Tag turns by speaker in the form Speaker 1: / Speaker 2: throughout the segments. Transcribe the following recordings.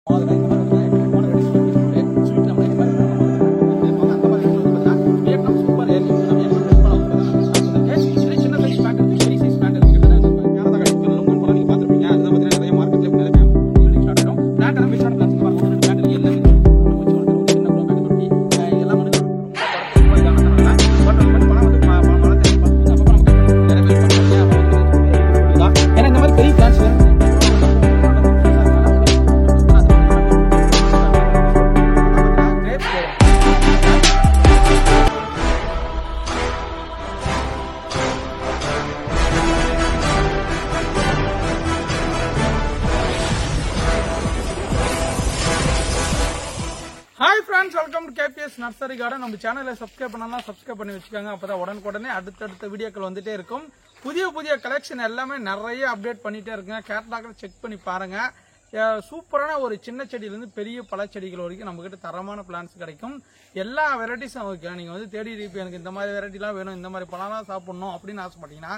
Speaker 1: Hi friends, welcome to KPS Nursery Garden. நம்ம சேனலை subscribe பண்ணலாம், சப்ஸ்கிரைப் பண்ணி வச்சுக்கோங்க. அப்பதான் உடனுக்குடனே அடுத்தடுத்த வீடியோக்கள் வந்துட்டே இருக்கும். புதிய கலெக்ஷன் எல்லாமே நிறைய அப்டேட் பண்ணிட்டே இருக்குங்க. கேட்டலாக செக் பண்ணி பாருங்க. சூப்பரான ஒரு சின்ன செடியில இருந்து பெரிய பழச்செடிகள் வரைக்கும் நம்ம கிட்ட தரமான பிளான்ஸ் கிடைக்கும். எல்லா வெரைட்டிஸும் ஓகே. நீங்க வந்து தேடி இருப்பீங்க, எனக்கு இந்த மாதிரி வெரைட்டிலாம் வேணும், இந்த மாதிரி பழம்லாம் சாப்பிடணும் அப்படின்னு ஆசைப்பட்டீங்கன்னா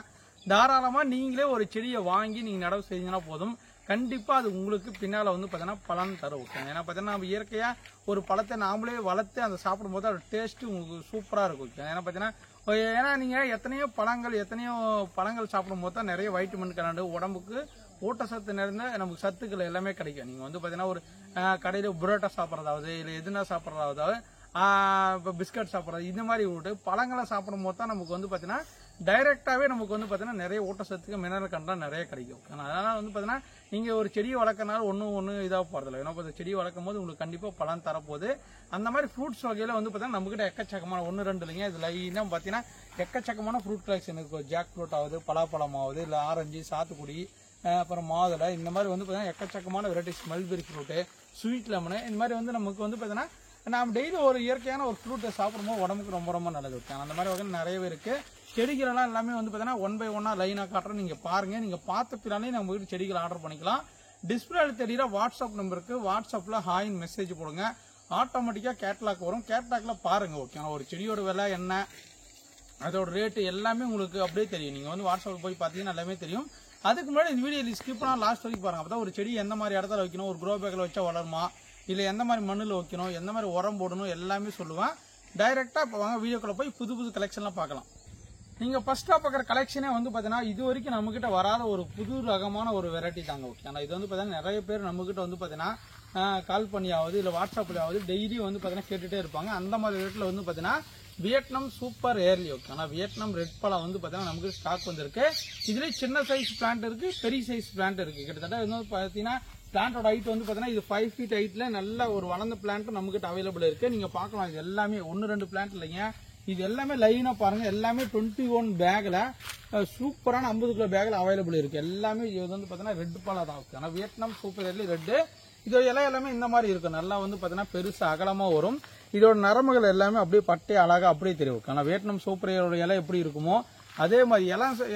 Speaker 1: தாராளமா நீங்களே ஒரு செடியை வாங்கி நீங்க நடவு செய்தீங்கன்னா போதும். கண்டிப்பா அது உங்களுக்கு பின்னால வந்து பாத்தீங்கன்னா பலன் தரும். ஏன்னா பாத்தீங்கன்னா நம்ம இயற்கையா ஒரு பழத்தை நாமளே வளர்த்து அதை சாப்பிடும் போது அதோட டேஸ்ட் உங்களுக்கு சூப்பரா இருக்கும். ஏன்னா பாத்தீங்கன்னா ஏன்னா நீங்க எத்தனையோ பழங்கள் சாப்பிடும் போது தான் நிறைய வைட்டமின் கலந்து உடம்புக்கு ஊட்டச்சத்து நிறைந்த நமக்கு சத்துக்கள் எல்லாமே கிடைக்கும். நீங்க வந்து பாத்தீங்கன்னா ஒரு கடையில புரோட்டா சாப்பிட்றதாவது இல்ல எதுனா சாப்பிட்றதாவது இப்போ பிஸ்கட் சாப்பிட்றது இந்த மாதிரி விட்டு பழங்களை சாப்பிடும் போது தான் நமக்கு வந்து பாத்தீங்கன்னா டைரக்டாவே நமக்கு வந்து பாத்தீங்கன்னா நிறைய ஊட்டச்சத்துக்கு மினரல் கண்டென்ட் நிறைய கிடைக்கும். அதனால வந்து பாத்தீங்கன்னா நீங்க ஒரு செடியை வளர்க்கறனால ஒன்னு இதாக போறதில்லை. ஏன்னா செடியை வளர்க்கும் போது உங்களுக்கு கண்டிப்பா பலன் தரப்போகுது. அந்த மாதிரி ஃப்ரூட்ஸ் வகையில வந்து பாத்தீங்கன்னா நம்ம கிட்ட எக்கச்சக்கமான 1-2 இல்லைங்க, இது லைனா பாத்தீங்கன்னா எக்கச்சக்கமான ஃப்ரூட் கலெக்ஷன் இருக்கும். ஜாக் ஃப்ரூட் ஆகுது, பலாப்பழம் ஆகுது, இல்ல ஆரஞ்சு, சாத்துக்குடி, அப்புறம் மாதுளை, இந்த மாதிரி வந்து பாத்தீங்கன்னா எக்கச்சக்கமான varieties, mulberry fruit, sweet lemon, இந்த மாதிரி வந்து நமக்கு வந்து பாத்தீங்கன்னா நாம் டெய்லி ஒரு இயற்கையான ஒரு ஃப்ரூட்டை சாப்பிடும்போது உடம்புக்கு ரொம்ப நல்லது. அந்த மாதிரி வகையில் நிறையவே இருக்கு. செடிகளெல்லாம் எல்லாமே வந்து பாத்தீங்கன்னா 1 by 1 லைனா காட்டுறேன், நீங்க பாருங்க. நீங்க பார்த்த பின்னாலே நம்ம வீட்டு செடிகள் ஆர்டர் பண்ணிக்கலாம். டிஸ்பிளேல தெரியுற வாட்ஸ்அப் நம்பருக்கு வாட்ஸ்அப்ல ஹாய் மெசேஜ் போடுங்க, ஆட்டோமேட்டிக்கா கேட்லாக் வரும். கேட்லாக்ல பாருங்க. ஓகே, ஒரு செடியோட விலை என்ன, அதோட ரேட்டு எல்லாமே உங்களுக்கு அப்படியே தெரியும். நீங்க வந்து வாட்ஸ்அப்ல போய் பாத்தீங்கன்னா எல்லாமே தெரியும். அதுக்கு முன்னாடி இந்த வீடியோ ஸ்கிப் பண்ணா லாஸ்ட் வரைக்கும் பாருங்க. அப்பதான் ஒரு செடி எந்த மாதிரி இடத்துல வைக்கணும், ஒரு க்ரோ பேக்ல வச்சா வளருமா, இல்ல எந்த மாதிரி மண்ணில் வைக்கணும், எந்த மாதிரி உரம் போடணும் எல்லாமே சொல்லுவேன். டைரக்டா இப்போ வாங்க வீடியோக்குள்ள போய் புது கலெக்ஷன்லாம் பார்க்கலாம். நீங்க ஃபர்ஸ்டா பார்க்குற கலெக்ஷனே வந்து பாத்தீங்கன்னா இது வரைக்கும் நம்ம கிட்ட வராத ஒரு புது ரகமான ஒரு வெரைட்டி தாங்க. ஓகே, ஆனா இது வந்து பாத்தீங்கன்னா நிறைய பேர் நம்ம கிட்ட வந்து பாத்தீங்கன்னா கால் பண்ணியாவது இல்ல வாட்ஸ்அப்லயாவது டெய்லி வந்து பாத்தீங்கன்னா கேட்டுட்டே இருப்பாங்க. அந்த மாதிரி ரேட்ல வந்து பாத்தீங்கன்னா வியட்நாம் சூப்பர் ஏர்லி. ஓகே, ஆனா வியட்நாம் ரெட் பழம் வந்து பாத்தீங்கன்னா நமக்கு ஸ்டாக் வந்திருக்கு. இதுல சின்ன சைஸ் பிளான்ட் இருக்கு, பெரிய சைஸ் பிளான்ட் இருக்கு. கிட்டத்தட்ட வந்து பாத்தீங்கன்னா பிளான்டோட ஹைட் வந்து பாத்தீங்கன்னா இது 5 feet ஹைட்ல நல்ல ஒரு வளர்ந்த பிளான்ட் நம்ம கிட்ட அவைலபிள் இருக்கு. நீங்க பாக்கலாம், இது எல்லாமே 1-2 பிளான்ட் இல்லைங்க, இது எல்லாமே லைனா பாருங்க. எல்லாமே 21 பேக்ல சூப்பரான 50 கிலோ பேக்ல அவைலபிள் இருக்கு. எல்லாமே இது வந்து பாத்தீங்கன்னா ரெட் பழம் தான். ஆனா வியட்நாம் சூப்பர் ஏர்லி ரெட். இதோட இலை எல்லாமே இந்த மாதிரி இருக்கும். நல்லா வந்து பாத்தீங்கன்னா பெருசா அகலமா வரும். இதோட நரம்புகள் எல்லாமே அப்படியே பட்டை அழகா அப்படியே தெரியும். ஆனா வியட்நாம் சூப்பர் ஏரோட இலை எப்படி இருக்குமோ அதே மாதிரி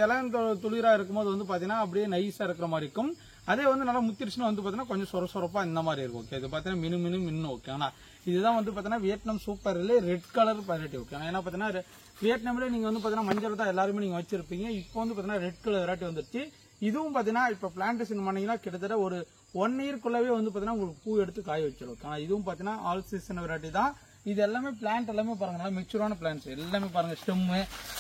Speaker 1: இளம் துளிரா இருக்கும்போது வந்து பாத்தீங்கன்னா அப்படியே நைஸா இருக்கிற மாதிரி இருக்கும். அதே வந்து நல்லா முத்திருச்சுன்னா வந்து பாத்தீங்கன்னா கொஞ்சம் சொரப்பா இந்த மாதிரி இருக்கும். ஓகே, இது பாத்தீங்கன்னா மின்னு. ஓகே, ஆனா இதுதான் வந்து பாத்தீங்கன்னா Vietnam super red colour variety. Okay, ஏன்னா பாத்தீங்கன்னா வியட்நாம்ல நீங்க வந்து பாத்தீங்கன்னா மஞ்சள் தான் எல்லாருமே நீங்க வச்சிருப்பீங்க. இப்போ வந்து பாத்தீங்கன்னா ரெட் கலர் வெரைட்டி வந்துருச்சு. இதுவும் பாத்தீங்கன்னா இப்ப பிளான்டேஷன் பண்ணீங்கன்னா கிட்டத்தட்ட ஒரு 1 இயர்க்குள்ளவே வந்து பாத்தீங்கன்னா உங்களுக்கு பூ எடுத்து காய வச்சிடும். ஆனா இதுவும் பாத்தீங்கன்னா ஆல் சீசன் வெரைட்டி தான். இது எல்லாமே பிளான்ட் எல்லாமே பாருங்க, நல்லா மெச்சூரான பிளான்ட்ஸ் எல்லாமே பாருங்க. ஸ்டெம்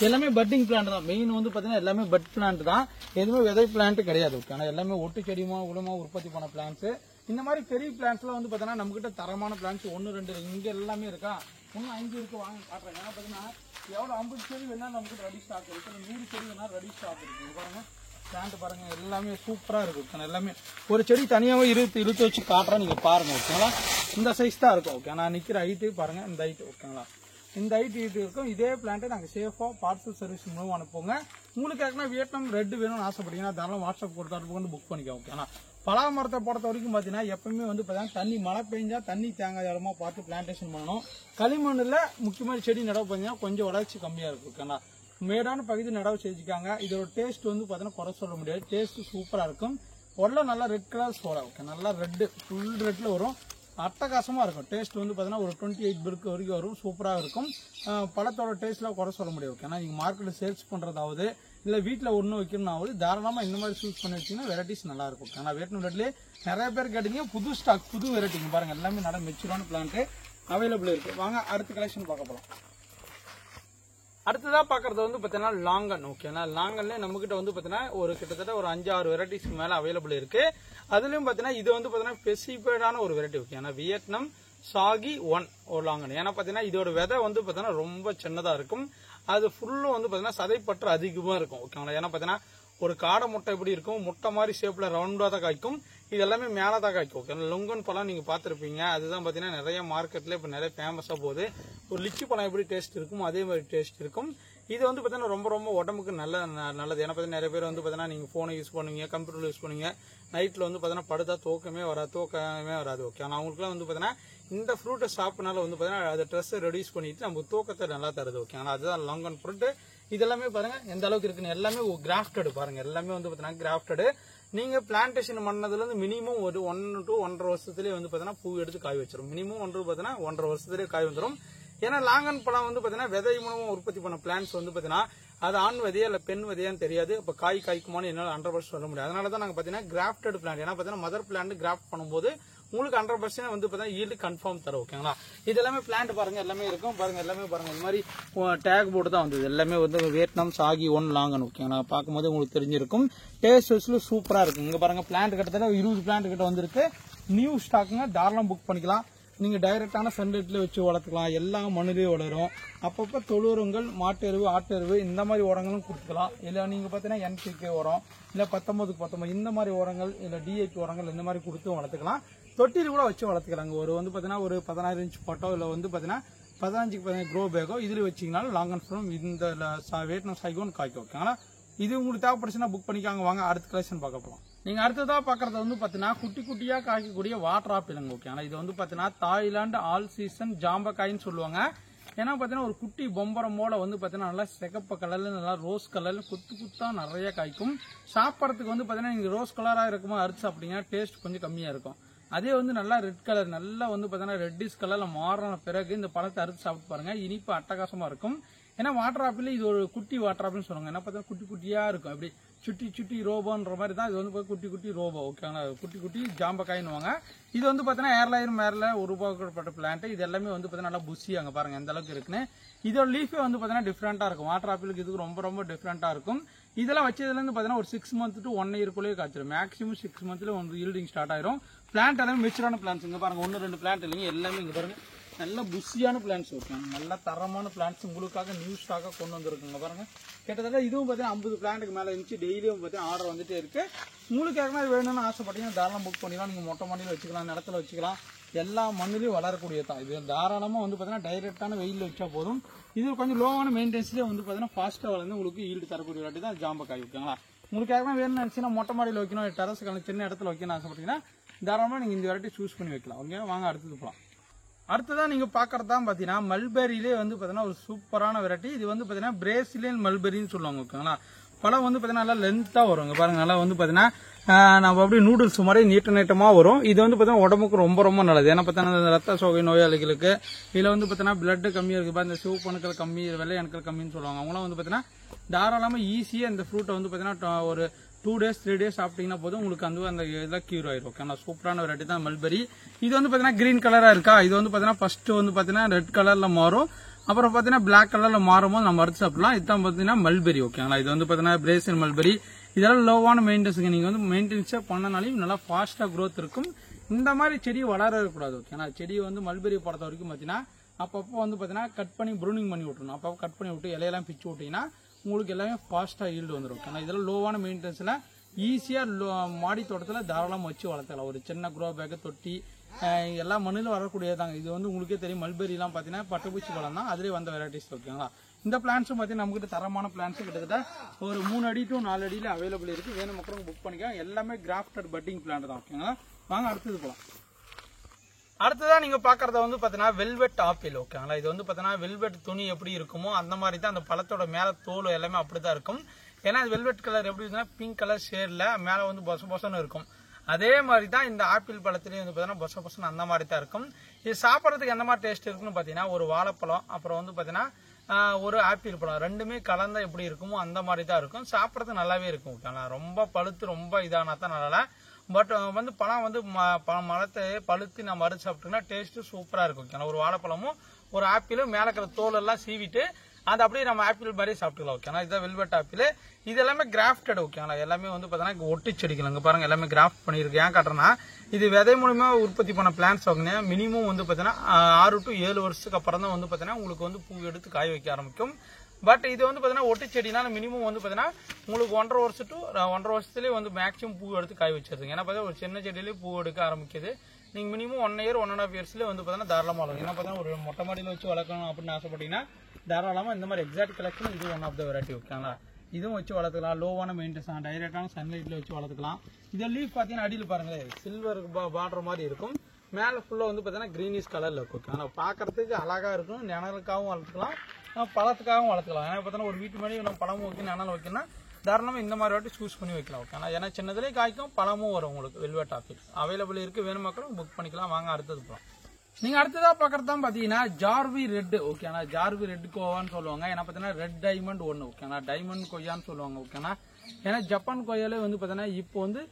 Speaker 1: எல்லாமே பட்டிங் பிளான்ட் தான். மெயின் வந்து பாத்தீங்கன்னா எல்லாமே பட் பிளான்ட் தான், எதுவுமே விதை பிளான்ட் கிடையாது. ஆனா எல்லாமே ஒட்டு செடியுமா உடமா உற்பத்தி பண்ண பிளான்ட்ஸ். இந்த மாதிரி பெரிய பிளான்ட்ஸ்லாம் வந்து பாத்தீங்கன்னா நம்ம கிட்ட தரமான பிளான்ட்ஸ் 1-2 இங்க எல்லாமே இருக்கா, இன்னும் 5 இருக்கு, வாங்க காட்டுறேன். ஏன்னா பாத்தீங்கன்னா எவ்வளவு 50 செடி வேணா நம்ம கிட்ட ரெடி ஸ்டாக் இருக்கு, 100 செடி வேணா ரெடி ஸ்டாக் இருக்கு. பாருங்க பிளான்ட் பாருங்க, எல்லாமே சூப்பரா இருக்கு. எல்லாமே ஒரு செடி தனியாவே இழுத்து வச்சு காட்டுறேன், நீங்க பாருங்க. ஓகேங்களா, இந்த சைஸ் தான் இருக்கும். ஓகே, நான் நிக்கிற ஹைட்டு பாருங்க, இந்த ஹைட். ஓகேங்களா, இந்த ஹைட் இருக்கும். இதே பிளான்ட்டை நாங்கள் சேஃபா பார்சல் சர்வீஸ் மூலம் அனுப்புவோங்க. உங்களுக்கு ஏற்கனவே வியட்நாம் ரெட் வேணும்னு ஆசைப்பட்டீங்கன்னா தாராளம் வாட்ஸ்அப் கொடுத்து வந்து புக் பண்ணிக்கோ. ஓகே, ஆனா பலாமரத்தை பொறுத்த வரைக்கும் பாத்தீங்கன்னா எப்பவுமே வந்து பாத்தீங்கன்னா தண்ணி மழை பெஞ்சா தண்ணி தேங்காய் இடமா பார்த்து பிளான்டேஷன் பண்ணணும். களிமண்ணுல முக்கியமான செடி நடவு பண்ணீங்கன்னா கொஞ்சம் வளர்ச்சி கம்மியா இருக்கும். ஓகேங்களா, மேடான பகுதி நடவு செஞ்சுக்காங்க. இதோட டேஸ்ட் வந்து பாத்தீங்கன்னா குறை சொல்ல முடியாது, டேஸ்ட் சூப்பரா இருக்கும். உள்ள நல்லா ரெட் கலர் சோடா. ஓகே, நல்லா ரெட் ஃபுல் ரெட்ல வரும், அட்டகாசமா இருக்கும். டேஸ்ட் வந்து பாத்தீங்கன்னா ஒரு 28 பிற்கு வரைக்கும் வரும், சூப்பரா இருக்கும். பழத்தோட டேஸ்ட்லாம் குறை சொல்ல முடியாது. ஓகே, நீங்க மார்க்கெட்ல சேல்ஸ் பண்றதாவது இல்ல வீட்டுல ஒண்ணு வைக்கணும்னாவது தாராளமா இந்த மாதிரி சூஸ் பண்ணி வச்சீங்கன்னா வெரைட்டிஸ் நல்லா இருக்கும். ஆனா வேட்டனூர்லயே நிறைய பேர் கேட்டீங்க, புது ஸ்டாக் புது வெரைட்டிங்க பாருங்க, எல்லாமே நல்ல மெச்சூரான பிளான்ட் அவைலபிள் இருக்கு. வாங்க அடுத்த கலெக்ஷன் பார்க்க போலாம். அடுத்ததா பாக்குறது வந்து பாத்தீங்கன்னா லாங்கன். ஓகேங்களா, லாங்கன்ல நம்ம கிட்ட வந்து பாத்தீங்கன்னா ஒரு கிட்டத்தட்ட ஒரு 5-6 வெரைட்டிஸ்க்கு மேல அவைலபிள் இருக்கு. அதுலயும் பாத்தீங்கன்னா இது வந்து பாத்தீங்கன்னா ஸ்பெசிஃபைடான ஒரு வெரைட்டி. ஓகே, ஏன்னா வியட்நாம் சாகி 1 ஒரு லாங்கன். ஏன்னா பாத்தீங்கன்னா இதோட விதை வந்து பாத்தீங்கன்னா ரொம்ப சின்னதா இருக்கும். அது ஃபுல்லும் வந்து பாத்தீங்கன்னா சதைப்பற்று அதிகமா இருக்கும். ஓகேங்களா, ஏன்னா பாத்தீங்கன்னா ஒரு காடை முட்டை எப்படி இருக்கும், முட்டை மாதிரி ஷேப்ல ரவுண்டா தான் காய்க்கும். இது எல்லாமே மேலதான் காய்க்கும். ஓகே, லுங்கன் பழம் நீங்க பாத்திருப்பீங்க, அதுதான் பாத்தீங்கன்னா நிறைய மார்க்கெட்ல இப்ப நிறைய ஃபேமஸா போகுது. ஒரு லிச்சி பழம் எப்படி டேஸ்ட் இருக்கும் அதே மாதிரி டேஸ்ட் இருக்கும். இது வந்து பாத்தீங்கன்னா ரொம்ப ரொம்ப உடம்புக்கு நல்லது. ஏன்னா பாத்தீங்கன்னா நிறைய பேர் வந்து பாத்தீங்கன்னா நீங்க போனை யூஸ் பண்ணுவீங்க, கம்ப்யூட்டர் யூஸ் பண்ணுவீங்க, நைட்ல வந்து பாத்தீங்கன்னா படுத்தா தூக்கமே வராது. ஓகே, ஆனா அவங்களுக்குலாம் வந்து பாத்தீங்கன்னா இந்த ஃப்ரூட்டை சாப்பிடனால வந்து பாத்தீங்கன்னா அது ஸ்ட்ரெஸ் ரெடியூஸ் பண்ணிட்டு நம்ம தூக்கத்தை நல்லா தருது. ஓகே, ஆனா அதுதான் லாங்கன் ஃப்ரூட். இதெல்லாமே பாருங்க எந்த அளவுக்கு இருக்குன்னு, எல்லாமே கிராஃப்டட் பாருங்க, எல்லாமே வந்து பாத்தீங்கன்னா கிராஃப்டட். நீங்க பிளான்டேஷன் பண்ணதுல இருந்து மினிமம் ஒரு 1 to 1.5 வருஷத்துலயே வந்து பாத்தீங்கன்னா பூ எடுத்து காய் வச்சிரும். மினிமம் 1.5 வருஷத்துலயே காய் வந்துடும். ஏன்னா லாங்கன் பழம் வந்து பாத்தீங்கன்னா விதை மூலமா உற்பத்தி பண்ண பிளான்ஸ் வந்து பாத்தீங்கன்னா அது ஆண் விதையா இல்ல பெண் விதையான்னு தெரியாது. இப்ப காய்க்குமான்னு என்னால 100% சொல்ல முடியாது. அதனாலதான் நாங்க பாத்தீங்கன்னா கிராஃப்டட் பிளான்ட், ஏன்னா பாத்தீங்கன்னா மதர் பிளான்ட் கிராஃப்ட் பண்ணும்போது உங்களுக்கு 100% வந்து பாத்தீங்கன்னா ஈல்டு கன்ஃபார்ம் தரும். ஓகேங்களா, இது எல்லாமே பிளான்ட் பாருங்க, எல்லாமே இருக்கும் பாருங்க, எல்லாமே பாருங்க இந்த மாதிரி டேக் போர்டு தான் வந்தது. எல்லாமே வந்து வியட்நாம் சாகி 1 லாங்கன். ஓகேங்களா, பார்க்கும்போது உங்களுக்கு தெரிஞ்சிருக்கும். டேஸ்ட் சூப்பரா இருக்கும். இங்க பாருங்க பிளான்ட் கிட்டத்தட்ட 20 பிளான்ட் கிட்ட வந்திருக்கு. நியூ ஸ்டாக்குங்க, தாராளம் புக் பண்ணிக்கலாம். நீங்க டைரக்டான சன்லைட்ல வச்சு வளர்த்துக்கலாம். எல்லா மண்ணிலேயே வளரும். அப்பப்ப தொழுவுரங்கள், மாட்டு எருவு, ஆட்டு எருவு இந்த மாதிரி உரங்களும் கொடுத்துக்கலாம். இல்ல நீங்க பாத்தீங்கன்னா NPK உரம், இல்ல 19 இந்த மாதிரி உரங்கள், இல்ல DAP உரங்கள் இந்த மாதிரி கொடுத்து வளர்த்துக்கலாம். தொட்டியில் கூட வச்சு வளர்த்துக்கிறாங்க. ஒரு வந்து பாத்தீங்கன்னா ஒரு 16 இன்ச் போட்டோ, இல்ல வந்து பாத்தீங்கன்னா 15 க்ரோ பேக்கோ இதுல வச்சீங்கனாலும் லாங்கன் ஃப்ரம் இந்த வியட்நாம் சாகி 1 காய்க்கும். ஓகேங்களா, இது உங்களுக்கு தேவைப்படுச்சுன்னா புக் பண்ணிக்காங்க. வாங்க அடுத்த கலெக்ஷன் பார்க்க போறோம். நீங்க அடுத்ததா பாக்குறது வந்து பாத்தீங்கன்னா குட்டி குட்டியா காய்க்கக்கூடிய வாட்டர் ஆப்பிளுங்க. ஓகே, ஆனா இது வந்து பாத்தீங்கன்னா தாய்லாந்து ஆல் சீசன் ஜாம்பக்காயின்னு சொல்லுவாங்க. ஏன்னா பாத்தீங்கன்னா ஒரு குட்டி பொம்பரம் போல வந்து பாத்தீங்கன்னா நல்லா சிகப்பு கலர்ல, நல்லா ரோஸ் கலர்ல குத்தா நிறைய காய்க்கும். சாப்பிடறதுக்கு வந்து பாத்தீங்கன்னா நீங்க ரோஸ் கலரா இருக்குமோ அரிச்சு சாப்பிட்டீங்கன்னா டேஸ்ட் கொஞ்சம் கம்மியா இருக்கும். அதே வந்து நல்லா ரெட் கலர், நல்லா வந்து பாத்தீங்கன்னா ரெட்டிஷ் கலர்ல மாறின பிறகு இந்த பழத்தை அறுத்து சாப்பிட்டு பாருங்க, இனிப்பு அட்டகாசமா இருக்கும். ஏன்னா வாட்டர் ஆப்பிள் இது ஒரு குட்டி வாட்டர் ஆப்பிள்னு சொல்லுவாங்க. என்ன பார்த்தா குட்டி குட்டியா இருக்கும், அப்படி சுட்டி ரோபோன்ற மாதிரி தான் இது வந்து குட்டி ரோபோ. ஓகேங்களா, குட்டி ஜாம்பக்காயின்னுவாங்க. இது வந்து பாத்தீங்கன்னா ஏர்லாயிரம் மேல உருவாக்கப்பட்ட பிளான்ட். இது எல்லாமே வந்து பாத்தீங்கன்னா நல்லா புஷி, அங்க பாருங்க எந்த அளவுக்கு இருக்குன்னு. இதோட லீஃபே வந்து பாத்தீங்கன்னா டிஃபரெண்டா இருக்கும். வாட்டர் ஆப்பிளுக்கு இதுக்கு ரொம்ப டிஃபரெண்டா இருக்கும். இதெல்லாம் வச்சதுல இருந்து பாத்தீங்கன்னா ஒரு 6 month to 1 year காய்ச்சிடும். மேக்ஸிமம் 6 monthல வந்து ஈல்டிங் ஸ்டார்ட் ஆயிரும். பிளான்ட் எல்லாமே மெச்சூரான பிளான்ஸ். இங்க பாருங்க 1-2 பிளான்ட் இல்லைங்க, எல்லாமே இங்க பாருங்க நல்ல புஷியான பிளான்ஸ். ஓகே, நல்ல தரமான பிளான்ஸ் உங்களுக்காக நியூ ஸ்டாக்கா கொண்டு வந்திருக்குங்க. பாருங்க கிட்டத்தட்ட இதுவும் பாத்தீங்கன்னா 50 பிளான்ட்டுக்கு மேல இருந்துச்சு. டெய்லியும் பாத்தீங்கன்னா ஆர்டர் வந்துட்டே இருக்கு. உங்களுக்கு யாருமே வேணும்னு ஆசைப்பட்டீங்கன்னா தாராளம் புக் பண்ணிக்கலாம். நீங்க மொட்டை மாடியில வச்சுக்கலாம், நிலத்துல வச்சுக்கலாம், எல்லா மண்ணிலையும் வளரக்கூடியதான். இது தாராளமா வந்து பாத்தீங்கன்னா டைரக்டான வெயில வச்சா போதும். இது கொஞ்சம் லோவான மெயின்டெனன்ஸ்லேயே வந்து பாத்தீங்கன்னா ஃபாஸ்டா வளர்ந்து உங்களுக்கு ஈல்டு தரக்கூடிய வாட்டி தான் ஜாம்பக்காய். ஓகேங்களா, உங்களுக்கு யாருமே வேணும்னு நினைச்சீங்கன்னா மொட்டை மாடியில் வைக்கணும், டெரஸ் சின்ன இடத்துல வைக்கணும்னு ஆசைப்பட்டீங்கன்னா தாராளமா நீங்க இந்த வெரைட்டி சூஸ் பண்ணி வைக்கலாம். ஓகே, வாங்க அடுத்தது போலாம். அடுத்ததான் நீங்க பாக்குறதுதான் பாத்தீங்கன்னா மல்பெரியிலே வந்து பாத்தீங்கன்னா ஒரு சூப்பரான வெரைட்டி. இது வந்து பாத்தீங்கன்னா பிரேசிலியன் மல்பெரின்னு சொல்லுவாங்க. ஓகேங்களா, பழம் வந்து பாத்தீங்கன்னா நல்லா லென்த்தா வரும். பாருங்க நல்லா வந்து பாத்தீங்கன்னா நம்ம அப்படியே நூடுல்ஸ் மாதிரி நீட்டமா வரும். இது வந்து பாத்தீங்கன்னா உடம்புக்கு ரொம்ப நல்லது. ஏன்னா பாத்தீங்கன்னா ரத்த சோகை நோயாளிகளுக்கு, இதுல வந்து பாத்தீங்கன்னா பிளட் கம்மியா இருக்கு, இந்த சிவப்பு அணுக்கள் கம்மி, வெள்ளை அணுக்கள் கம்மின்னு சொல்லுவாங்க. அவங்களாம் வந்து பாத்தீங்கன்னா தாராளமா ஈஸியா இந்த ஃப்ரூட்டை வந்து பாத்தீங்கன்னா ஒரு 2 days 3 days சாப்பிட்டீங்கன்னா போதும் உங்களுக்கு அந்த இதெல்லாம் கியூர் ஆயிரும். ஓகே, சூப்பரான வெரைட்டி தான் மல்பெரி. இது வந்து பாத்தீங்கன்னா கிரீன் கலரா இருக்கா, இது வந்து பாத்தீங்கன்னா ஃபர்ஸ்ட் வந்து பாத்தீங்கன்னா ரெட் கலர்ல மாறும், அப்புறம் பாத்தீங்கன்னா பிளாக் கலர்ல மாறும்போது நம்ம அறுத்து சாப்பிடலாம். இதுதான் பாத்தீங்கன்னா மல்பெரி. ஓகேங்களா, இது வந்து பாத்தீங்கன்னா பிரேசில் மல்பெரி. இதெல்லாம் லோவான மெயின்டெனன்ஸ். நீங்க வந்து மெயின்டெனன்ஸே பண்ணனாலையும் நல்லா ஃபாஸ்டா க்ரோத் இருக்கும். இந்த மாதிரி செடி வளரக்கூடாது. ஓகேங்களா, செடியை வந்து மல்பெரி பொறுத்த வரைக்கும் பாத்தீங்கன்னா அப்பப்போ வந்து பாத்தீங்கன்னா கட் பண்ணி ப்ரூனிங் பண்ணி விட்டுருணும். அப்பப்போ கட் பண்ணி விட்டு இலையெல்லாம் பிச்சு விட்டீங்கன்னா உங்களுக்கு எல்லாமே ஃபாஸ்டா ஈல்டு வந்துடும். ஓகேங்களா, இதெல்லாம் லோவான மெயின்டெனன்ஸ்ல ஈஸியா மாடி தோட்டத்துல தாராளமா வச்சு வளர்த்தலாம். ஒரு சின்ன க்ரோ பேக், தொட்டி, எல்லா மண்ணிலும் வரக்கூடியதாங்க. இது வந்து உங்களுக்கே தெரியும், மல்பெரி எல்லாம் பாத்தீங்கன்னா பட்டுப்பூச்சி பழம் தான், அதுலேயே வந்த வெரைட்டிஸ். ஓகேங்களா, இந்த பிளான்ஸும் பாத்தீங்கன்னா நம்மகிட்ட தரமான பிளான்ஸ் கிட்டத்தட்ட ஒரு 3 அடி to 4 அடியில அவைலபிள் இருக்கு. வேணும் மக்களும் புக் பண்ணிக்கலாம். எல்லாமே கிராஃப்டட் பட்டிங் பிளான்ட் தான். ஓகேங்களா, வாங்க அடுத்தது போலாம். அடுத்ததா நீங்க பாக்குறத வந்து பாத்தீங்கன்னா வெல்வெட் ஆப்பிள். ஓகேங்களா, இது வந்து பாத்தீங்கன்னா வெல்வெட் துணி எப்படி இருக்குமோ அந்த மாதிரி தான் அந்த பழத்தோட மேல தோல் எல்லாமே அப்படிதான் இருக்கும். ஏன்னா வெல்வெட் கலர் எப்படி இருக்குன்னா பிங்க் கலர் ஷேட்ல மேல வந்து பொசன்னு இருக்கும். அதே மாதிரி தான் இந்த ஆப்பிள் பழத்திலேயே வந்து பாத்தீங்கன்னா பொசன்னு அந்த மாதிரி தான் இருக்கும். இது சாப்பிடறதுக்கு எந்த மாதிரி டேஸ்ட் இருக்குன்னு பாத்தீங்கன்னா ஒரு வாழைப்பழம், அப்புறம் வந்து பாத்தீங்கன்னா ஒரு ஆப்பிள் பழம் ரெண்டுமே கலந்தா எப்படி இருக்குமோ அந்த மாதிரி தான் இருக்கும். சாப்பிட்றது நல்லாவே இருக்கும். ரொம்ப பழுத்து ரொம்ப இதானா தான் நல்லா. பட் வந்து பழம் வந்து மரத்தை பழுத்து நம்ம மறு சாப்பிட்டோம்னா டேஸ்ட் சூப்பரா இருக்கும். ஒரு வாழைப்பழமும் ஒரு ஆப்பிளும் மேல இருக்கிற தோல் எல்லாம் சீவிட்டு அது அப்படியே நம்ம ஆப்பிள் மாதிரி சாப்பிட்டுக்கலாம். ஓகேங்களா, இதுதான் வெல்வெட் ஆப்பிள். இது எல்லாமே கிராஃப்டட். ஓகேங்களா, எல்லாமே வந்து பார்த்தீங்கன்னா ஒட்டி செடிகள் இங்க பாருங்க எல்லாமே கிராஃப்ட் பண்ணிருக்கு. ஏன் காட்டுறேன்னா இது விதை மூலமா உற்பத்தி பண்ண பிளான்ஸ் வாங்கினா மினிமம் வந்து பார்த்தீங்கன்னா 6 to 7 வருஷத்துக்கு அப்புறம் தான் வந்து பார்த்தீங்கன்னா உங்களுக்கு வந்து பூ எடுத்து காய வைக்க ஆரம்பிக்கும். பட் இது வந்து பார்த்தீங்கன்னா ஒட்டி செடினால மினிமம் வந்து பார்த்தீங்கன்னா உங்களுக்கு 1.5 வருஷத்துலேயே வந்து மேக்ஸிமம் பூ எடுத்து காய வச்சிருங்க. ஏன்னா பார்த்தா ஒரு சின்ன செடியிலேயே பூ எடுக்க ஆரம்பிக்குது. நீங்க மினிமம் 1 year 1.5 yearsல வந்து பார்த்தீங்கன்னா தாராளமாக வளரும். ஏன்னா பார்த்தீங்கன்னா ஒரு மொட்டை மாடியில் வச்சு வளர்க்கணும் அப்படின்னு ஆசைப்பட்டீங்கன்னா தாராளமாக இந்த மாதிரி எக்ஸாக்ட் கலெக்ஷன் இது ஒன் ஆஃப் த வெரைட்டி. ஓகேங்களா, இதுவும் வச்சு வளர்த்துக்கலாம். லோவான மெயின்டெனன்ஸ் டைரெக்டான சன்லைட்ல வச்சு வளர்த்துக்கலாம். இது லீஃப் பார்த்தீங்கன்னா அடியில் பாருங்க சில்வர் பார்டர் மாதிரி இருக்கும். மேலே ஃபுல்லாக வந்து பார்த்தீங்கன்னா கிரீனிஷ் கலர்ல இருக்கும். ஆனால் பார்க்கறதுக்கு அழகா இருக்கும். நிழலுக்காகவும் வளர்த்துக்கலாம், பழத்துக்காகவும் வளர்த்துக்கலாம். ஏன்னா பார்த்தீங்கன்னா ஒரு வீட்டு மாதிரி நம்ம பழமும் வைக்கணும் நிழல் வைக்கணும்னா தாராளமாக இந்த மாதிரி வாட்டி சூஸ் பண்ணி வைக்கலாம். ஓகேங்களா, ஏன்னா சின்னதுலேயே காய்க்கும் பழமும் வரும். உங்களுக்கு வெல்வெட் ஆப்பிள் அவைலபிள் இருக்கு. வேணும் மக்களும் புக் பண்ணிக்கலாம். வாங்க அடுத்தது போகலாம். நீங்க அடுத்ததா பாக்குறது தான் பாத்தீங்கன்னா ஜார்வி ரெட். ஓகேனா, ஜார்வி ரெட் கோவான்னு சொல்லுவாங்க. ஏன்னா பாத்தீங்கன்னா ரெட் டைமண்ட் ஒன்னு. ஓகேனா, டைமண்ட் கொய்யான்னு சொல்லுவாங்க. ஓகேனா, ஏன்னா ஜப்பான் கொய்யாலே வந்து பாத்தீங்கன்னா இப்போ வந்து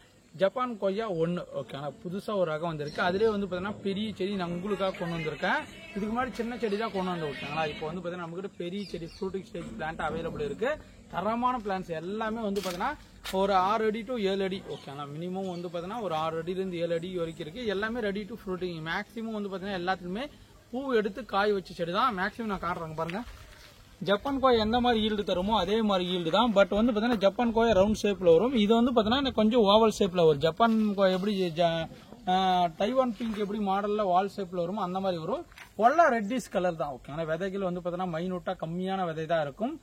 Speaker 1: ஜப்பான் கொய்யா 1. ஓகேனா, புதுசா ஒரு ரகம் வந்திருக்கு. அதுலேயே வந்து பாத்தீங்கன்னா பெரிய செடி நான் உங்களுக்காக கொண்டு வந்திருக்கேன். இதுக்கு முன்னாடி சின்ன செடி தான் கொண்டு வந்தேன். ஓகேங்களா, இப்போ வந்து பாத்தீங்கன்னா நம்ம கிட்ட பெரிய செடி ஃப்ரூட்டிங் ஸ்டேஜ் பிளான்ட் அவைலபிள் இருக்கு. தரமான பிளான்ஸ் எல்லாமே வந்து பாத்தீங்கன்னா ஒரு 6 அடி to 7 அடி. ஓகேங்களா, மினிமம் வந்து பாத்தீங்கன்னா ஒரு 6 அடியிலிருந்து 7 அடி வரைக்கும் இருக்கு. எல்லாமே ரெடி டு ஃப்ரூட்டிங். மேக்ஸிமம் வந்து பாத்தீங்கன்னா எல்லாத்துலயுமே பூ எடுத்து காய் வச்ச செடி தான். மேக்ஸிமம் நான் காட்டுறேன் பாருங்க. ஜப்பான் கோயா எந்த மாதிரி ஈல்டு தருமோ அதே மாதிரி ஈல்டு தான். பட் வந்து பாத்தீங்கன்னா ஜப்பான் கோயா ரவுண்ட் ஷேப்ல வரும். இது வந்து பாத்தீங்கன்னா கொஞ்சம் ஓவல் ஷேப்ல வரும். ஜப்பான் கோயா எப்படி டைவான் பிங்க் எப்படி மாடல்ல வால் ஷேப்ல வருமோ அந்த மாதிரி வரும். ஒல்லா ரெட்டிஷ் கலர் தான். ஓகே, விதைகள் வந்து பாத்தீங்கன்னா மைனூட்டா கம்மியான விதை தான் இருக்கும்.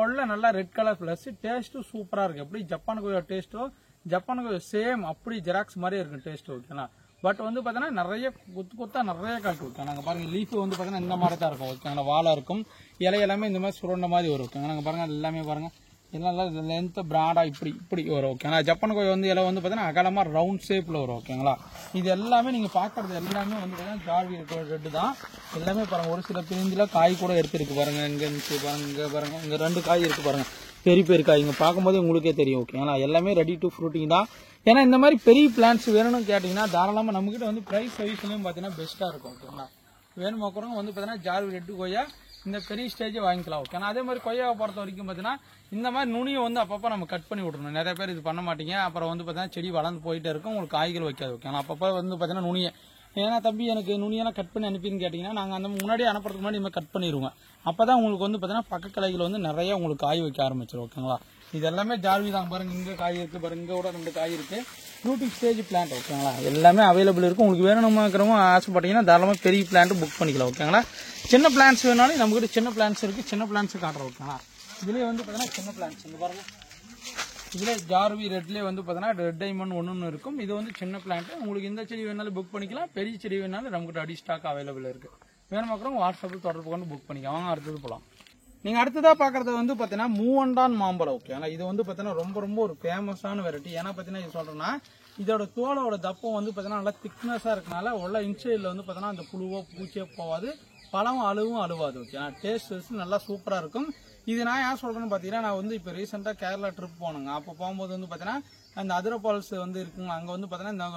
Speaker 1: ஒல்ல நல்லா ரெட் கலர் பிளஸ் டேஸ்ட்டும் சூப்பரா இருக்கு. எப்படி ஜப்பான் கோயா டேஸ்ட்டோ ஜப்பான் கோயா சேம் அப்படி ஜெராக்ஸ் மாதிரியே இருக்கும் டேஸ்ட். ஓகேங்களா, பட் வந்து பாத்தீங்கன்னா நிறைய கொத்தா நிறைய காட்டு. ஓகே, நாங்க பாருங்க லீஃப் வந்து பாத்தீங்கன்னா இந்த மாதிரி தான் இருக்கும். ஓகேங்களா, வாழை இருக்கும். இலை எல்லாமே இந்த மாதிரி சுருண்ட மாதிரி வரும். ஓகேங்க, நாங்க பாருங்க எல்லாமே பாருங்க எல்லாம் லென்த் பிராடா இப்படி வரும். ஓகேங்களா, ஜப்பான் கோயா வந்து இலை வந்து பாத்தீங்கன்னா அகலமா ரவுண்ட் ஷேப்ல வரும். ஓகேங்களா, இது எல்லாமே நீங்க பாக்குறது எல்லாமே வந்து பாத்தீங்கன்னா ஜார்வி ரெட் தான். எல்லாமே பாருங்க ஒரு சில பிரிஞ்சுல காய் கூட எடுத்துருக்கு பாருங்க. இங்க பாருங்க, இங்க பாருங்க, இங்க 2 காய் இருக்கு பாருங்க. பெரிய காய் இங்க பார்க்கும்போது உங்களுக்கே தெரியும். ஓகேங்களா, எல்லாமே ரெடி டு ஃப்ரூட்டிங் தான். ஏன்னா இந்த மாதிரி பெரிய பிளான்ஸ் வேணும்னு கேட்டீங்கன்னா தாராளமா நம்ம கிட்ட வந்து பிரைஸ் வைஸ்லயும் பாத்தீங்கன்னா பெஸ்டா இருக்கும். ஓகேங்களா, வேணும் பார்க்குறவங்க வந்து பாத்தீங்கன்னா ஜார்வி ரெட் கொய்யா இந்த பெரிய ஸ்டேஜ் வாங்கிக்கலாம். ஓகே, அதே மாதிரி கொய்யாவை பொறுத்த வரைக்கும் பாத்தீங்கன்னா இந்த மாதிரி நுனியை வந்து அப்பப்போ நம்ம கட் பண்ணி விட்டுறணும். நிறைய பேர் இது பண்ண மாட்டீங்க. அப்புறம் வந்து பாத்தீங்கன்னா செடி வளர்ந்து போயிட்டே இருக்கும், உங்களுக்கு காய்கள் வைக்காது. ஓகே, அப்பப்போ வந்து பாத்தீங்கன்னா நுனியை ஏன்னா தம்பி எனக்கு நுனியெல்லாம் கட் பண்ணி அனுப்பின்னு கேட்டீங்கன்னா நாங்கள் அந்த முன்னாடியே அனுப்புறதுக்கு முன்னாடி இந்த கட் பண்ணிடுவோங்க. அப்பதான் உங்களுக்கு வந்து பாத்தீங்கன்னா பக்க கிளைகள் வந்து நிறைய உங்களுக்கு காய் வைக்க ஆரம்பிச்சிடும். ஓகேங்களா, இது எல்லாமே ஜார்வி தான். பாருங்க இங்க காய் இருக்கு பாருங்க, இங்க கூட 2 காய் இருக்கு. Fruiting stage plant. ஓகேங்களா, எல்லாமே அவைலபிள் இருக்கும். உங்களுக்கு வேணும்னுக்கிறவங்க ஆசைப்பட்டீங்கன்னா தாராளமாக பெரிய பிளான்ட் புக் பண்ணிக்கலாம். ஓகேங்களா, சின்ன பிளான்ஸ் வேணாலும் நம்ம கிட்ட சின்ன பிளான்ஸ் இருக்கு. சின்ன பிளான்ஸ் காட்டுறோம். ஓகேங்களா, இதுலயே வந்து பாத்தீங்கன்னா சின்ன பிளான்ஸ் இங்க பாருங்க. இதுல ஜார்வி ரெட்லயே வந்து பாத்தீங்கன்னா ரெட் டைமண்ட் 1 இருக்கும். இது வந்து சின்ன பிளான்ட். உங்களுக்கு இந்த செடி வேணாலும் புக் பண்ணிக்கலாம். பெரிய செடி வேணாலும் நமக்கு அடி ஸ்டாக் அவைலபிள் இருக்கு. வேணுமாக்கிறவங்க வாட்ஸ்அப்பில் தொடர்பு கொண்டு புக் பண்ணிக்கலாம். வாங்க அடுத்தது போலாம். நீங்க அடுத்ததா பாக்குறது வந்து பாத்தீங்கன்னா மூவண்டான் மாம்பழம். ஓகே, இது வந்து பாத்தீங்கன்னா ரொம்ப ஒரு ஃபேமஸான வெரைட்டி. ஏன்னா பாத்தீங்கன்னா இது சொல்றேன்னா இதோட தோலோட தப்பம் வந்து பாத்தீங்கன்னா நல்லா திக்னஸா இருக்கனால உள்ள இன்சைட்ல வந்து பாத்தீங்கன்னா அந்த புழுவோ பூச்சியோ போவாது, பழம் அழுவாது. ஓகே, டேஸ்ட் நல்லா சூப்பரா இருக்கும். இது நான் ஏன் சொல்றேன்னு பாத்தீங்கன்னா நான் வந்து இப்ப ரீசெண்டா கேரளா ட்ரிப் போனேங்க. அப்ப போகும்போது வந்து பாத்தீங்கன்னா அந்த அதிரபால்ஸ் வந்து இருக்குங்க. அங்க வந்து பாத்தீங்கன்னா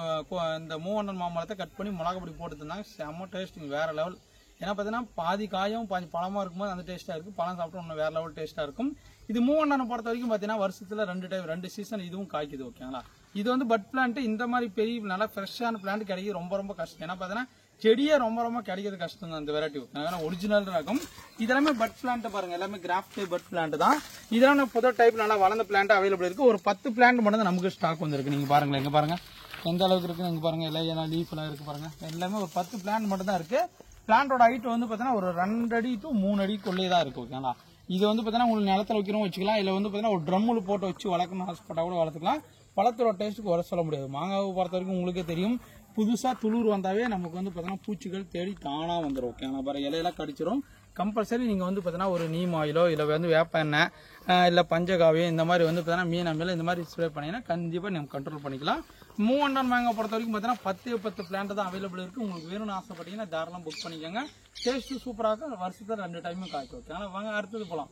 Speaker 1: இந்த மூவண்டான் மாம்பழத்தை கட் பண்ணி மிளகாப்பொடி போட்டு தந்தாங்க. செம்ம டேஸ்ட் வேற லெவல். ஏன்னா பாத்தீங்கன்னா பாதி காயும் பாதி பழமா இருக்கும்போது அந்த டேஸ்டா இருக்கு. பழம் சாப்பிட்டு இன்னும் வேற லெவல் டேஸ்டா இருக்கும். இது மூவண்டான பொறுத்த வரைக்கும் பாத்தீங்கன்னா வருஷத்துல 2 சீசன் இதுவும் காய்க்குது. ஓகேங்களா, இது வந்து பட் பிளான்ட். இந்த மாதிரி பெரிய நல்லா ஃப்ரெஷ்ஷான பிளான்ட் கிடைக்கிறது ரொம்ப கஷ்டம். ஏன்னா பாத்தீங்கன்னா செடியே ரொம்ப கிடைக்கிறது கஷ்டம் தான் இந்த வெரைட்டி. ஒரிஜினல் ரகம். இதெல்லாமே பட் பிளான்ட் பாருங்க, எல்லாமே கிராஃப்ட் பட் பிளான்ட் தான். இதெல்லாம் புது டைப் நல்லா வளர்ந்த பிளான்ட் அவைலபிள் இருக்கு. ஒரு 10 பிளான்ட் மட்டும் தான் நமக்கு ஸ்டாக் வந்திருக்கு. நீங்க பாருங்களேன், எங்க பாருங்க எந்த அளவுக்கு இருக்கு. நீங்க பாருங்க எல்லாம் லீஃப் எல்லாம் இருக்கு பாருங்க. எல்லாமே ஒரு 10 பிளான்ட் மட்டும் தான் இருக்கு. பிளான்டோட ஹைட் வந்து பாத்தீங்கன்னா ஒரு 2 அடி to 3 அடிக்குள்ளே தான் இருக்கு. ஓகேங்களா, இது வந்து பாத்தீங்கன்னா உங்களுக்கு நிலத்துல வைக்கிறோம் வச்சுக்கலாம். இல்ல வந்து பாத்தீங்கன்னா ஒரு ட்ரம்முல போட்டு வச்சு வளர்க்கணும் ஆசைப்பட்டா கூட வளர்த்துக்கலாம். பழத்தோட டேஸ்ட்டுக்கு வர சொல்ல முடியாது. மாங்காவை பொறுத்த வரைக்கும் உங்களுக்கே தெரியும், புதுசா துளிர் வந்தாவே நமக்கு வந்து பாத்தீங்கன்னா பூச்சிகள் தேடி தானா வந்துடும். ஓகேங்களா, பாரு இலையெல்லாம் கடிச்சிடும். கம்பல்சரி நீங்க வந்து பாத்தீங்கன்னா ஒரு நீம் ஆயிலோ இல்ல வந்து வேப்ப எண்ணெய் இல்ல பஞ்சகாவியம் இந்த மாதிரி வந்து பாத்தீங்கன்னா மீன் அமிலம் இந்த மாதிரி ஸ்ப்ரே பண்ணீங்கன்னா கண்டிப்பா நம்ம கண்ட்ரோல் பண்ணிக்கலாம். மூவண்டான் மேங்கோ பொறுத்த வரைக்கும் பார்த்தீங்கன்னா 10 பிளான்ட் தான் அவைலபிள் இருக்கு. உங்களுக்கு வேணும்னு ஆசைப்பட்டீங்கன்னா தாராளம் புக் பண்ணிக்கோங்க. டேஸ்ட் சூப்பராக வருஷத்துல 2 டைமும் காய்க்கும். ஓகே, ஆனால் வாங்க அடுத்தது போகலாம்.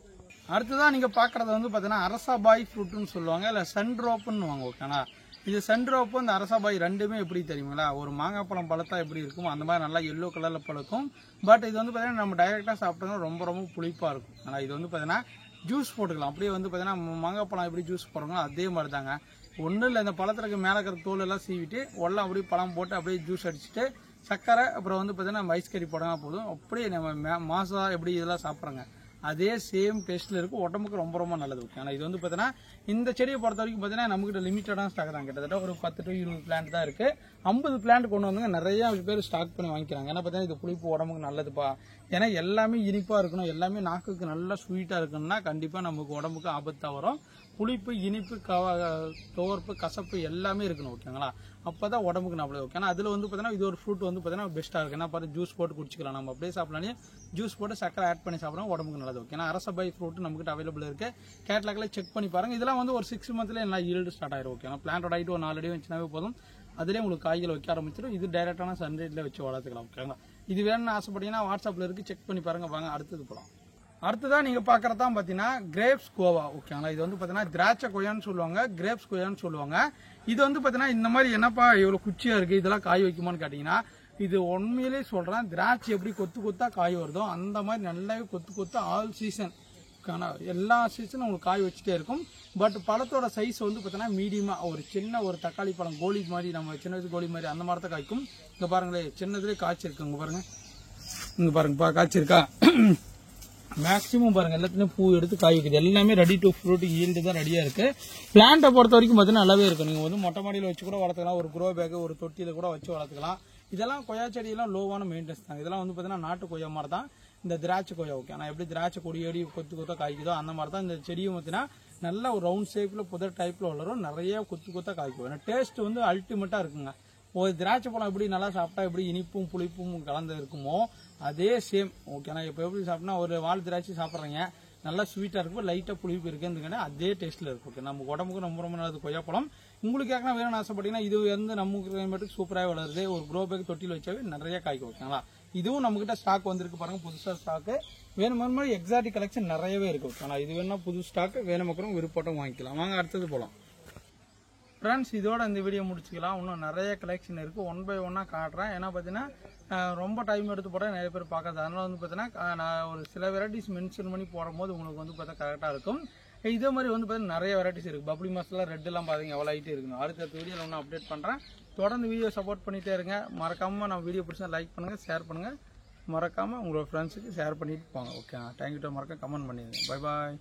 Speaker 1: அடுத்ததான் நீங்க பாக்குறது வந்து பாத்தீங்கன்னா அரசாபாய் ஃப்ரூட்னு சொல்லுவாங்க, இல்ல சன்ட்ரோப்னு வாங்க. ஓகேனா, இது சன்ட்ரோப் இந்த அரசாபாய் ரெண்டுமே எப்படி தெரியுங்களா, ஒரு மாங்காய் பழம் பழத்தா எப்படி இருக்கும் அந்த மாதிரி நல்லா எல்லோ கலர்ல பழுக்கும். பட் இது வந்து பாத்தீங்கன்னா நம்ம டைரக்டா சாப்பிட்டோம்னா ரொம்ப ரொம்ப புளிப்பா இருக்கும். ஆனா இது வந்து பாத்தீங்கன்னா ஜூஸ் போட்டுக்கலாம். அப்படியே வந்து பாத்தீங்கன்னா மாங்காய் பழம் எப்படி ஜூஸ் போடுறோங்களோ அதே மாதிரி தாங்க. ஒன்றும் இல்லை, இந்த பழத்துக்கு மேலே இருக்கிற தோல் எல்லாம் சீவிட்டு ஒல்லாம் அப்படியே பழம் போட்டு அப்படியே ஜூஸ் அடிச்சுட்டு சக்கரை அப்புறம் வந்து பார்த்தீங்கன்னா நம்ம ஐஸ் கறி போடலாம் போதும். அப்படியே நம்ம மாசா எப்படி இதெல்லாம் சாப்பிட்றாங்க அதே சேம் டேஸ்ட்ல இருக்கும். உடம்புக்கு ரொம்ப ரொம்ப நல்லது. ஓகே, ஆனால் இது வந்து பார்த்தீங்கன்னா இந்த செடியை பொறுத்த வரைக்கும் பார்த்தீங்கன்னா நம்மகிட்ட லிமிட்டடான ஸ்டாக் தான். கிட்டத்தட்ட ஒரு 10 to 20 பிளான்ட் தான் இருக்கு. 50 பிளான்ட் கொண்டு வந்து நிறைய பேர் ஸ்டாக் பண்ணி வாங்கிக்கிறாங்க. ஏன்னா பார்த்தீங்கன்னா இது புளிப்பு உடம்புக்கு நல்லதுப்பா. ஏன்னா எல்லாமே இனிப்பா இருக்கணும், எல்லாமே நாக்குக்கு நல்லா ஸ்வீட்டா இருக்கணும்னா கண்டிப்பா நமக்கு உடம்புக்கு ஆபத்தா வரும். புளிப்பு, இனிப்பு, துவர்ப்பு, கசப்பு எல்லாமே இருக்கணும். ஓகேங்களா, அப்பதான் உடம்புக்கு நல்லது. ஓகே, ஆனால் அதுல வந்து பார்த்தீங்கன்னா இது ஒரு ஃப்ரூட் வந்து பார்த்தீங்கன்னா பெஸ்ட்டாக இருக்கு. ஏன்னா பார்த்து ஜூஸ் போட்டு குடிச்சிக்கலாம், நம்ம அப்படியே சாப்பிடலாம். ஜூஸ் போட்டு சக்கரை ஆட் பண்ணி சாப்பிடலாம், உடம்புக்கு நல்லது. ஓகே, அரசபாய் ஃப்ரூட் நம்மகிட்ட அவைலபிள் இருக்கு. கேட்லாக்ல செக் பண்ணி பாருங்க. இதெல்லாம் வந்து ஒரு 6 மந்த்ல எல்லாம் ஈல்டு ஸ்டார்ட் ஆயிரும். ஓகே, பிளான்டோட ஹைட் ஒரு 4 அடி வச்சுனாவே போதும். அதுலேயே உங்களுக்கு காய்கள் வைக்க ஆரம்பிச்சிடும். இது டைரக்டான சன்லைட்ல வச்சு வளர்த்துக்கலாம். ஓகேங்களா, இது வேணும்னு ஆசைப்பட்டீங்கன்னா வாட்ஸ்அப்ல இருக்கு, செக் பண்ணி பாருங்க. வாங்க அடுத்தது போகலாம். அடுத்ததான் நீங்க பாக்குறதா பாத்தீங்கன்னா கிரேப்ஸ் கோவா. ஓகேங்களா, இது வந்து பாத்தீங்கன்னா திராட்சை கொய்யான்னு சொல்லுவாங்க, கிரேப்ஸ் கொய்யான்னு சொல்லுவாங்க. இது வந்து பாத்தீங்கன்னா இந்த மாதிரி என்னப்பா இவ்வளவு குச்சியா இருக்கு, இதெல்லாம் காய் வைக்குமான்னு கேட்டீங்கன்னா இது உண்மையிலே சொல்றேன். திராட்சை எப்படி கொத்து கொத்தா காய் வருதோ அந்த மாதிரி நல்லாவே கொத்து கொத்தா ஆல் சீசன் எல்லா சீசனும் உங்களுக்கு காய் வச்சுட்டே இருக்கும். பட் பழத்தோட சைஸ் வந்து பாத்தீங்கன்னா மீடியமா ஒரு சின்ன ஒரு தக்காளி பழம் கோழி மாதிரி, நம்ம சின்ன கோழி மாதிரி அந்த மாதிரி தான் காய்க்கும். இங்க பாருங்களேன், சின்னதுலேயே காய்ச்சிருக்கு. இங்க பாருங்க, இங்க பாருங்க காய்ச்சிருக்கா. மேக்ஸிமம் பாருங்க எல்லாத்துலயும் பூ எடுத்து காய் வைக்குது. எல்லாமே ரெடி டு ஃப்ரூட் ஈல்டு தான் ரெடியா இருக்கு. பிளான்ட்டை பொறுத்த வரைக்கும் பார்த்தீங்கன்னா நல்லாவே இருக்கும். நீங்க வந்து மொட்டை மாடியில் வச்சு கூட வளர்த்துக்கலாம், ஒரு க்ரோ பேக் ஒரு தொட்டியில கூட வச்சு வளர்த்துக்கலாம். இதெல்லாம் கொய்யா செடியெல்லாம் லோவான மெயின்டெனன்ஸ் தான். இதெல்லாம் வந்து பாத்தீங்கன்னா நாட்டு கொய்யா மாதிரி தான் இந்த திராட்சை கொய்யா. ஓகே, ஆனால் எப்படி திராட்சை கொடியடி கொத்து கொத்தா காய்க்குதோ அந்த மாதிரி தான் இந்த செடியும் பார்த்தீங்கன்னா நல்ல ஒரு ரவுண்ட் ஷேப்ல புதர் டைப்ல வளரும், நிறைய கொத்து கொத்தா காய்க்கும். டேஸ்ட் வந்து அல்டிமேட்டா இருக்குங்க. ஒரு திராட்சை பழம் எப்படி நல்லா சாப்பிட்டா எப்படி இனிப்பும் புளிப்பும் கலந்து இருக்குமோ அதே சேம். ஓகேண்ணா, இப்போ எப்படி சாப்பிட்டா ஒரு வால் திராட்சை சாப்பிட்றீங்க, நல்லா ஸ்வீட்டா இருக்கும், லைட்டா புளிப்பு இருக்குன்னு அதே டேஸ்ட்ல இருக்கும். ஓகே, நம்ம உடம்புக்கு ரொம்ப ரொம்ப நல்லது கொய்யாப்பழம். உங்களுக்கு ஏற்கனவே வேணும்னு ஆசைப்பட்டீங்கன்னா இது வந்து நம்ம கிளைமேட்டுக்கு சூப்பராக வளருது. ஒரு க்ரோ பேக் தொட்டியில் வச்சாவே நிறைய காய்க்கும். ஓகேங்களா, இதுவும் நம்ம கிட்ட ஸ்டாக் வந்திருக்கு பாருங்க, புதுசா ஸ்டாக். வேணுமா எக்ஸாட்டிக் கலெக்ஷன் நிறையவே இருக்கு. ஓகேங்களா, இது வேணும்னா புது ஸ்டாக் வேணுமாக்கிறோம் விருப்பம் வாங்கிக்கலாம். வாங்க அடுத்தது போகலாம். ஃப்ரெண்ட்ஸ், இதோட இந்த வீடியோ முடிச்சுக்கலாம். இன்னும் நிறைய கலெக்ஷன் இருக்கு, 1 by 1 காட்டுறேன். ஏன்னா பார்த்தீங்கன்னா ரொம்ப டைம் எடுத்து போட நிறைய பேர் பார்க்காது. அதனால வந்து பார்த்தீங்கன்னா நான் ஒரு சில வெரைட்டிஸ் மென்ஷன் பண்ணி போடும்போது உங்களுக்கு வந்து பார்த்தா கரெக்டாக இருக்கும். இதே மாதிரி வந்து பார்த்தீங்கன்னா நிறைய வெரைட்டிஸ் இருக்கு. பப்ளி மாஸ்லாம் ரெட் எல்லாம் பார்த்தீங்க எவ்வளோ ஆகிட்டே இருக்குங்க. அடுத்த வீடியோவில் ஒன்று அப்டேட் பண்ணுறேன். தொடர்ந்து வீடியோ சப்போர்ட் பண்ணிட்டே இருங்க. மறக்காம நம்ம வீடியோ பிடிச்சா லைக் பண்ணுங்க, ஷேர் பண்ணுங்க. மறக்காம உங்களோட ஃப்ரெண்ட்ஸுக்கு ஷேர் பண்ணிட்டு போங்க. Okay, thank you. மறக்காம கமெண்ட் பண்ணிடுங்க. Bye bye.